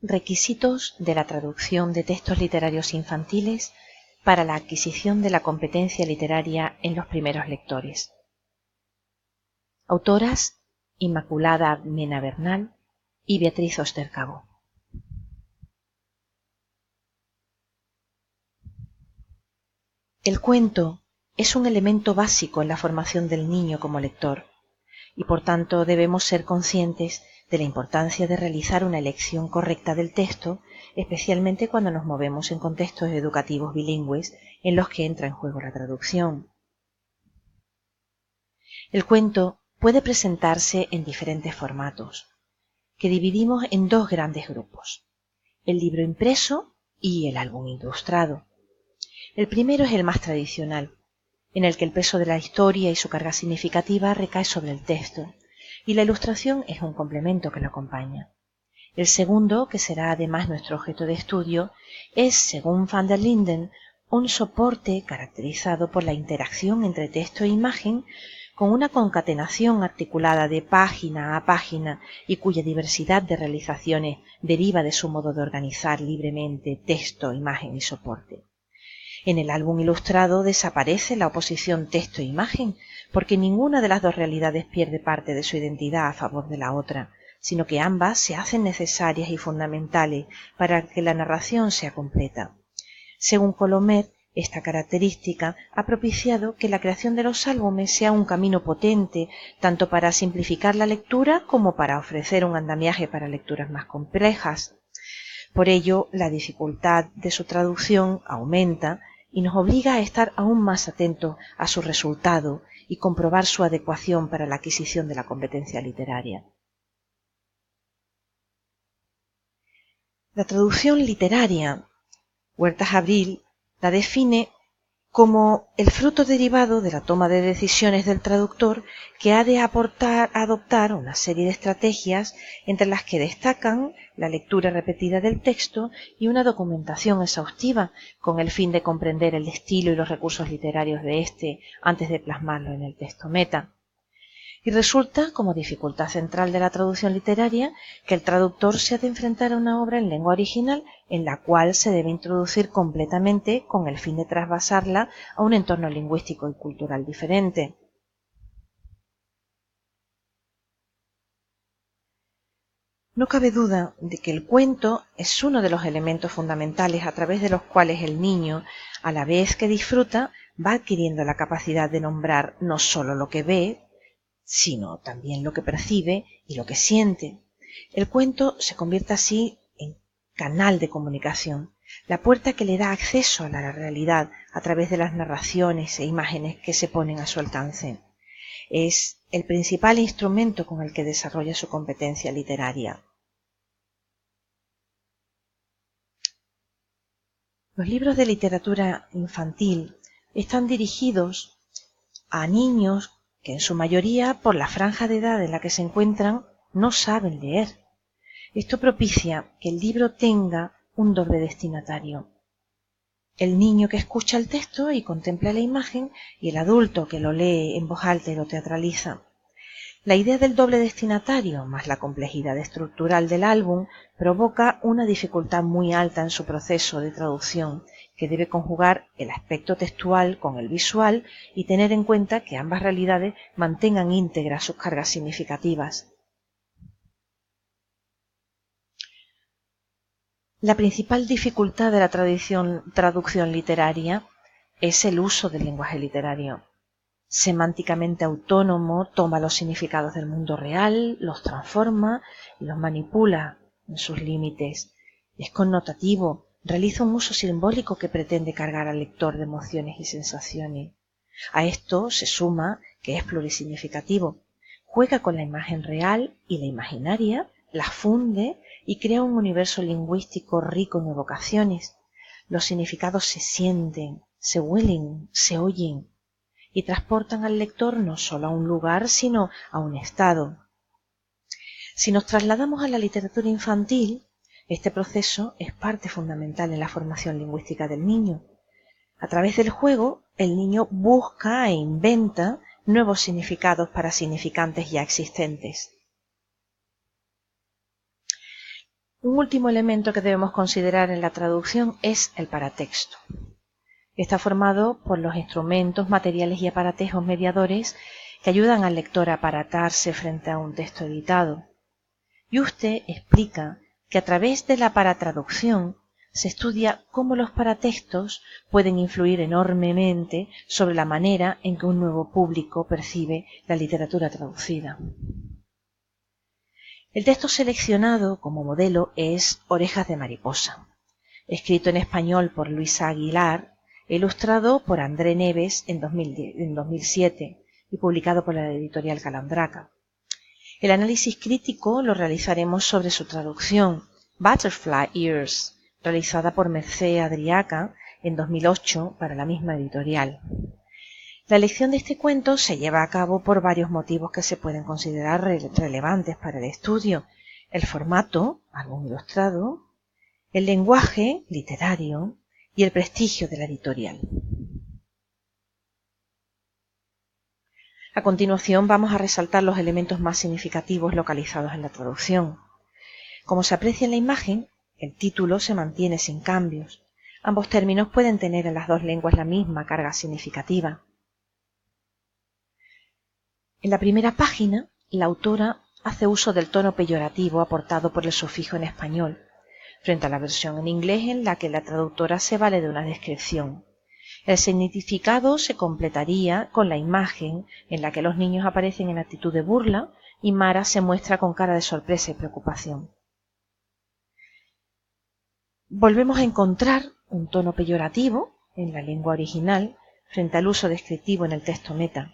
Requisitos de la traducción de textos literarios infantiles para la adquisición de la competencia literaria en los primeros lectores. Autoras: Inmaculada Mena Bernal y Beatriz Ostercabo. El cuento es un elemento básico en la formación del niño como lector, y por tanto debemos ser conscientes de la importancia de realizar una elección correcta del texto, especialmente cuando nos movemos en contextos educativos bilingües en los que entra en juego la traducción. El cuento puede presentarse en diferentes formatos, que dividimos en dos grandes grupos: el libro impreso y el álbum ilustrado. El primero es el más tradicional, en el que el peso de la historia y su carga significativa recae sobre el texto, y la ilustración es un complemento que lo acompaña. El segundo, que será además nuestro objeto de estudio, es, según van der Linden, un soporte caracterizado por la interacción entre texto e imagen, con una concatenación articulada de página a página y cuya diversidad de realizaciones deriva de su modo de organizar libremente texto, imagen y soporte. En el álbum ilustrado desaparece la oposición texto-imagen, porque ninguna de las dos realidades pierde parte de su identidad a favor de la otra, sino que ambas se hacen necesarias y fundamentales para que la narración sea completa. Según Colomer, esta característica ha propiciado que la creación de los álbumes sea un camino potente tanto para simplificar la lectura como para ofrecer un andamiaje para lecturas más complejas. Por ello, la dificultad de su traducción aumenta y nos obliga a estar aún más atentos a su resultado y comprobar su adecuación para la adquisición de la competencia literaria. La traducción literaria, Huertas Abril la define como el fruto derivado de la toma de decisiones del traductor, que ha de adoptar una serie de estrategias entre las que destacan la lectura repetida del texto y una documentación exhaustiva con el fin de comprender el estilo y los recursos literarios de éste antes de plasmarlo en el texto meta. Y resulta como dificultad central de la traducción literaria que el traductor se ha de enfrentar a una obra en lengua original en la cual se debe introducir completamente con el fin de trasvasarla a un entorno lingüístico y cultural diferente. No cabe duda de que el cuento es uno de los elementos fundamentales a través de los cuales el niño, a la vez que disfruta, va adquiriendo la capacidad de nombrar no solo lo que ve, sino también lo que percibe y lo que siente. El cuento se convierte así en canal de comunicación, la puerta que le da acceso a la realidad a través de las narraciones e imágenes que se ponen a su alcance. Es el principal instrumento con el que desarrolla su competencia literaria. Los libros de literatura infantil están dirigidos a niños que en su mayoría, por la franja de edad en la que se encuentran, no saben leer. Esto propicia que el libro tenga un doble destinatario: el niño que escucha el texto y contempla la imagen, y el adulto que lo lee en voz alta y lo teatraliza. La idea del doble destinatario, más la complejidad estructural del álbum, provoca una dificultad muy alta en su proceso de traducción, que debe conjugar el aspecto textual con el visual y tener en cuenta que ambas realidades mantengan íntegras sus cargas significativas. La principal dificultad de la traducción literaria es el uso del lenguaje literario. Semánticamente autónomo, toma los significados del mundo real, los transforma y los manipula en sus límites. Es connotativo, realiza un uso simbólico que pretende cargar al lector de emociones y sensaciones. A esto se suma que es plurisignificativo. Juega con la imagen real y la imaginaria, la funde y crea un universo lingüístico rico en evocaciones. Los significados se sienten, se huelen, se oyen y transportan al lector no solo a un lugar, sino a un estado. Si nos trasladamos a la literatura infantil, este proceso es parte fundamental en la formación lingüística del niño. A través del juego, el niño busca e inventa nuevos significados para significantes ya existentes. Un último elemento que debemos considerar en la traducción es el paratexto. Está formado por los instrumentos, materiales y aparatejos mediadores que ayudan al lector a aparatarse frente a un texto editado. Yuste explica que a través de la paratraducción se estudia cómo los paratextos pueden influir enormemente sobre la manera en que un nuevo público percibe la literatura traducida. El texto seleccionado como modelo es Orejas de mariposa, escrito en español por Luisa Aguilar, ilustrado por André Neves en 2007 y publicado por la editorial Calandraca. El análisis crítico lo realizaremos sobre su traducción, Butterfly Ears, realizada por Mercé Adriaca en 2008 para la misma editorial. La elección de este cuento se lleva a cabo por varios motivos que se pueden considerar relevantes para el estudio: el formato, álbum ilustrado, el lenguaje literario y el prestigio de la editorial. A continuación vamos a resaltar los elementos más significativos localizados en la traducción. Como se aprecia en la imagen, el título se mantiene sin cambios. Ambos términos pueden tener en las dos lenguas la misma carga significativa. En la primera página, la autora hace uso del tono peyorativo aportado por el sufijo en español, frente a la versión en inglés en la que la traductora se vale de una descripción. El significado se completaría con la imagen en la que los niños aparecen en actitud de burla y Mara se muestra con cara de sorpresa y preocupación. Volvemos a encontrar un tono peyorativo en la lengua original frente al uso descriptivo en el texto meta.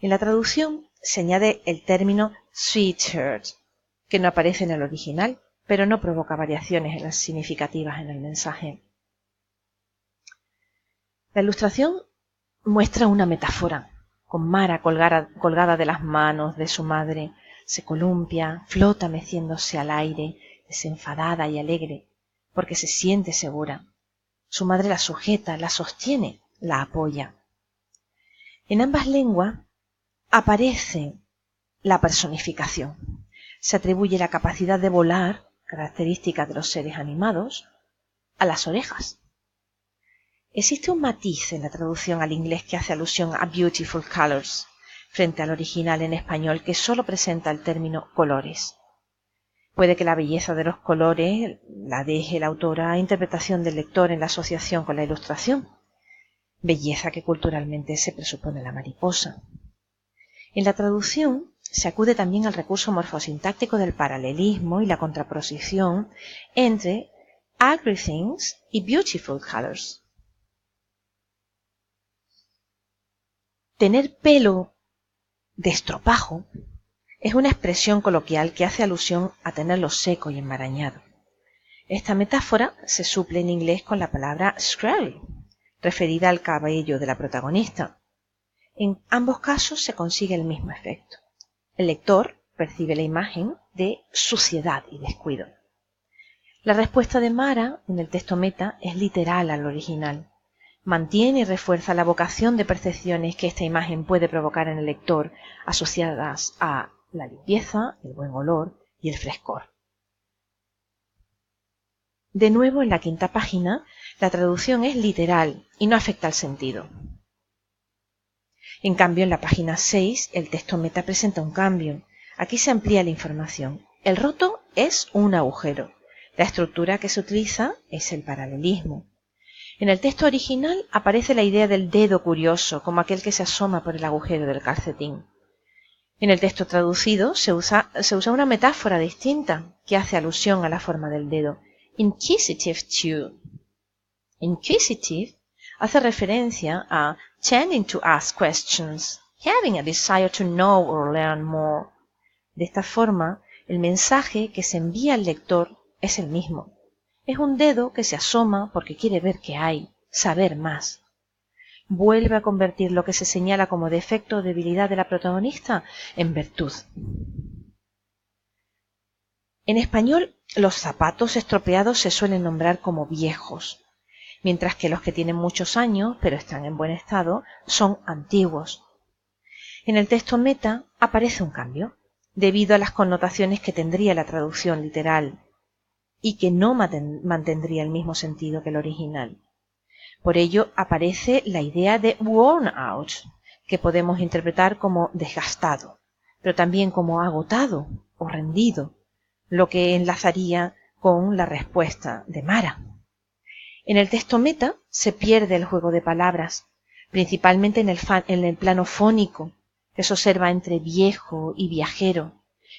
En la traducción se añade el término sweetheart, que no aparece en el original, pero no provoca variaciones en las significativas en el mensaje. La ilustración muestra una metáfora, con Mara colgada de las manos de su madre, se columpia, flota meciéndose al aire, desenfadada y alegre, porque se siente segura. Su madre la sujeta, la sostiene, la apoya. En ambas lenguas aparece la personificación. Se atribuye la capacidad de volar, característica de los seres animados, a las orejas. Existe un matiz en la traducción al inglés que hace alusión a beautiful colors, frente al original en español que solo presenta el término colores. Puede que la belleza de los colores la deje la autora a interpretación del lector en la asociación con la ilustración, belleza que culturalmente se presupone en la mariposa. En la traducción se acude también al recurso morfosintáctico del paralelismo y la contraposición entre ugly things y beautiful colors. Tener pelo de estropajo es una expresión coloquial que hace alusión a tenerlo seco y enmarañado. Esta metáfora se suple en inglés con la palabra scraggly, referida al cabello de la protagonista. En ambos casos se consigue el mismo efecto. El lector percibe la imagen de suciedad y descuido. La respuesta de Mara en el texto meta es literal al original. Mantiene y refuerza la vocación de percepciones que esta imagen puede provocar en el lector, asociadas a la limpieza, el buen olor y el frescor. De nuevo, en la quinta página, la traducción es literal y no afecta al sentido. En cambio, en la página 6, el texto meta presenta un cambio. Aquí se amplía la información. El roto es un agujero. La estructura que se utiliza es el paralelismo. En el texto original aparece la idea del dedo curioso, como aquel que se asoma por el agujero del calcetín. En el texto traducido se usa una metáfora distinta que hace alusión a la forma del dedo. Inquisitive too. Inquisitive hace referencia a tending to ask questions, having a desire to know or learn more. De esta forma, el mensaje que se envía al lector es el mismo. Es un dedo que se asoma porque quiere ver qué hay, saber más. Vuelve a convertir lo que se señala como defecto o debilidad de la protagonista en virtud. En español, los zapatos estropeados se suelen nombrar como viejos, mientras que los que tienen muchos años, pero están en buen estado, son antiguos. En el texto meta aparece un cambio, debido a las connotaciones que tendría la traducción literal. y que no mantendría el mismo sentido que el original. Por ello aparece la idea de worn out, que podemos interpretar como desgastado, pero también como agotado o rendido, lo que enlazaría con la respuesta de Mara. En el texto meta se pierde el juego de palabras, principalmente en el plano fónico, que se observa entre viejo y viajero,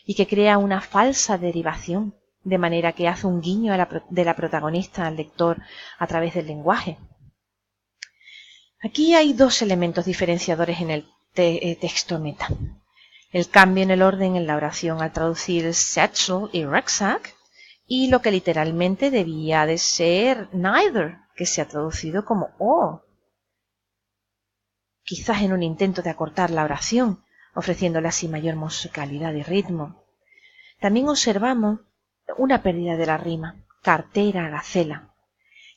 y que crea una falsa derivación, de manera que hace un guiño de la protagonista al lector a través del lenguaje. Aquí hay dos elementos diferenciadores en el texto meta. El cambio en el orden en la oración al traducir satchel y rucksack, y lo que literalmente debía de ser neither, que se ha traducido como or. Quizás en un intento de acortar la oración, ofreciéndole así mayor musicalidad y ritmo. También observamos una pérdida de la rima, cartera, gacela,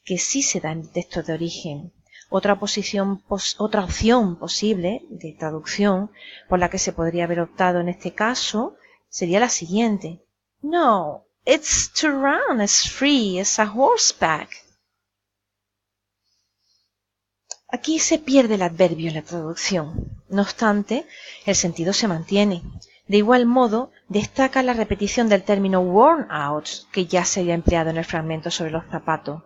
que sí se da en el texto de origen. Otra opción posible de traducción por la que se podría haber optado en este caso sería la siguiente. No, it's to run as free as a horseback. Aquí se pierde el adverbio en la traducción. No obstante, el sentido se mantiene. De igual modo, destaca la repetición del término worn out, que ya se había empleado en el fragmento sobre los zapatos.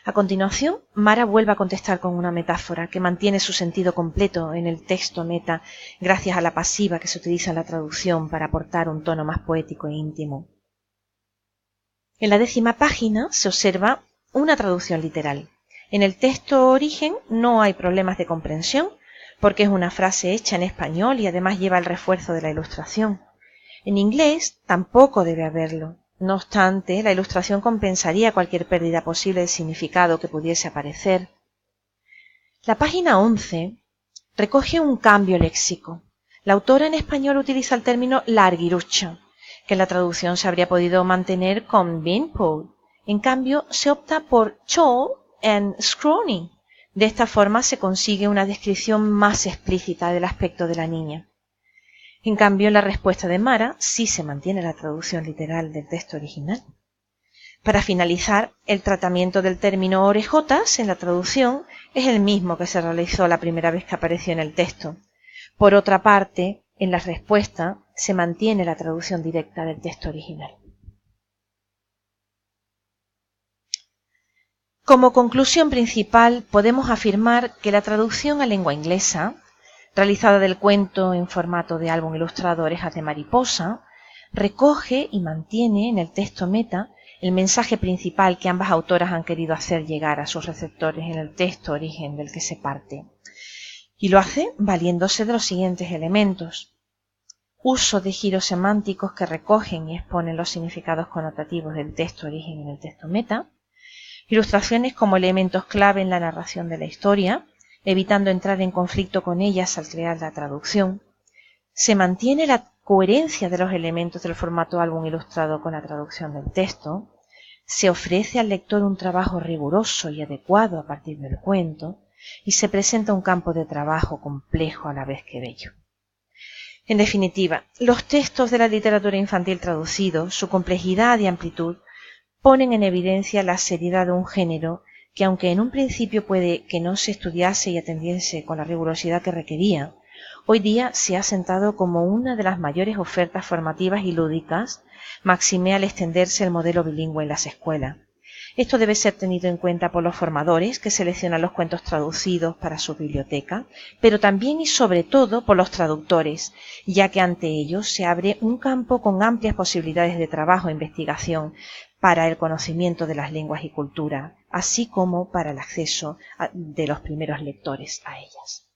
A continuación, Mara vuelve a contestar con una metáfora que mantiene su sentido completo en el texto meta gracias a la pasiva que se utiliza en la traducción para aportar un tono más poético e íntimo. En la 10ª página se observa una traducción literal. En el texto origen no hay problemas de comprensión porque es una frase hecha en español y además lleva el refuerzo de la ilustración. En inglés tampoco debe haberlo. No obstante, la ilustración compensaría cualquier pérdida posible de significado que pudiese aparecer. La página 11 recoge un cambio léxico. La autora en español utiliza el término larguirucho, que en la traducción se habría podido mantener con beanpole. En cambio, se opta por tall and scrawny. De esta forma se consigue una descripción más explícita del aspecto de la niña. En cambio, en la respuesta de Mara sí se mantiene la traducción literal del texto original. Para finalizar, el tratamiento del término orejotas en la traducción es el mismo que se realizó la primera vez que apareció en el texto. Por otra parte, en la respuesta se mantiene la traducción directa del texto original. Como conclusión principal, podemos afirmar que la traducción a lengua inglesa, realizada del cuento en formato de álbum ilustrado Orejas de Mariposa, recoge y mantiene en el texto meta el mensaje principal que ambas autoras han querido hacer llegar a sus receptores en el texto origen del que se parte. Y lo hace valiéndose de los siguientes elementos. Uso de giros semánticos que recogen y exponen los significados connotativos del texto origen en el texto meta. Ilustraciones como elementos clave en la narración de la historia, evitando entrar en conflicto con ellas al crear la traducción. Se mantiene la coherencia de los elementos del formato álbum ilustrado con la traducción del texto. Se ofrece al lector un trabajo riguroso y adecuado a partir del cuento y se presenta un campo de trabajo complejo a la vez que bello. En definitiva, los textos de la literatura infantil traducidos, su complejidad y amplitud, ponen en evidencia la seriedad de un género que, aunque en un principio puede que no se estudiase y atendiese con la rigurosidad que requería, hoy día se ha sentado como una de las mayores ofertas formativas y lúdicas, máxime al extenderse el modelo bilingüe en las escuelas. Esto debe ser tenido en cuenta por los formadores que seleccionan los cuentos traducidos para su biblioteca, pero también y sobre todo por los traductores, ya que ante ellos se abre un campo con amplias posibilidades de trabajo e investigación para el conocimiento de las lenguas y cultura, así como para el acceso de los primeros lectores a ellas.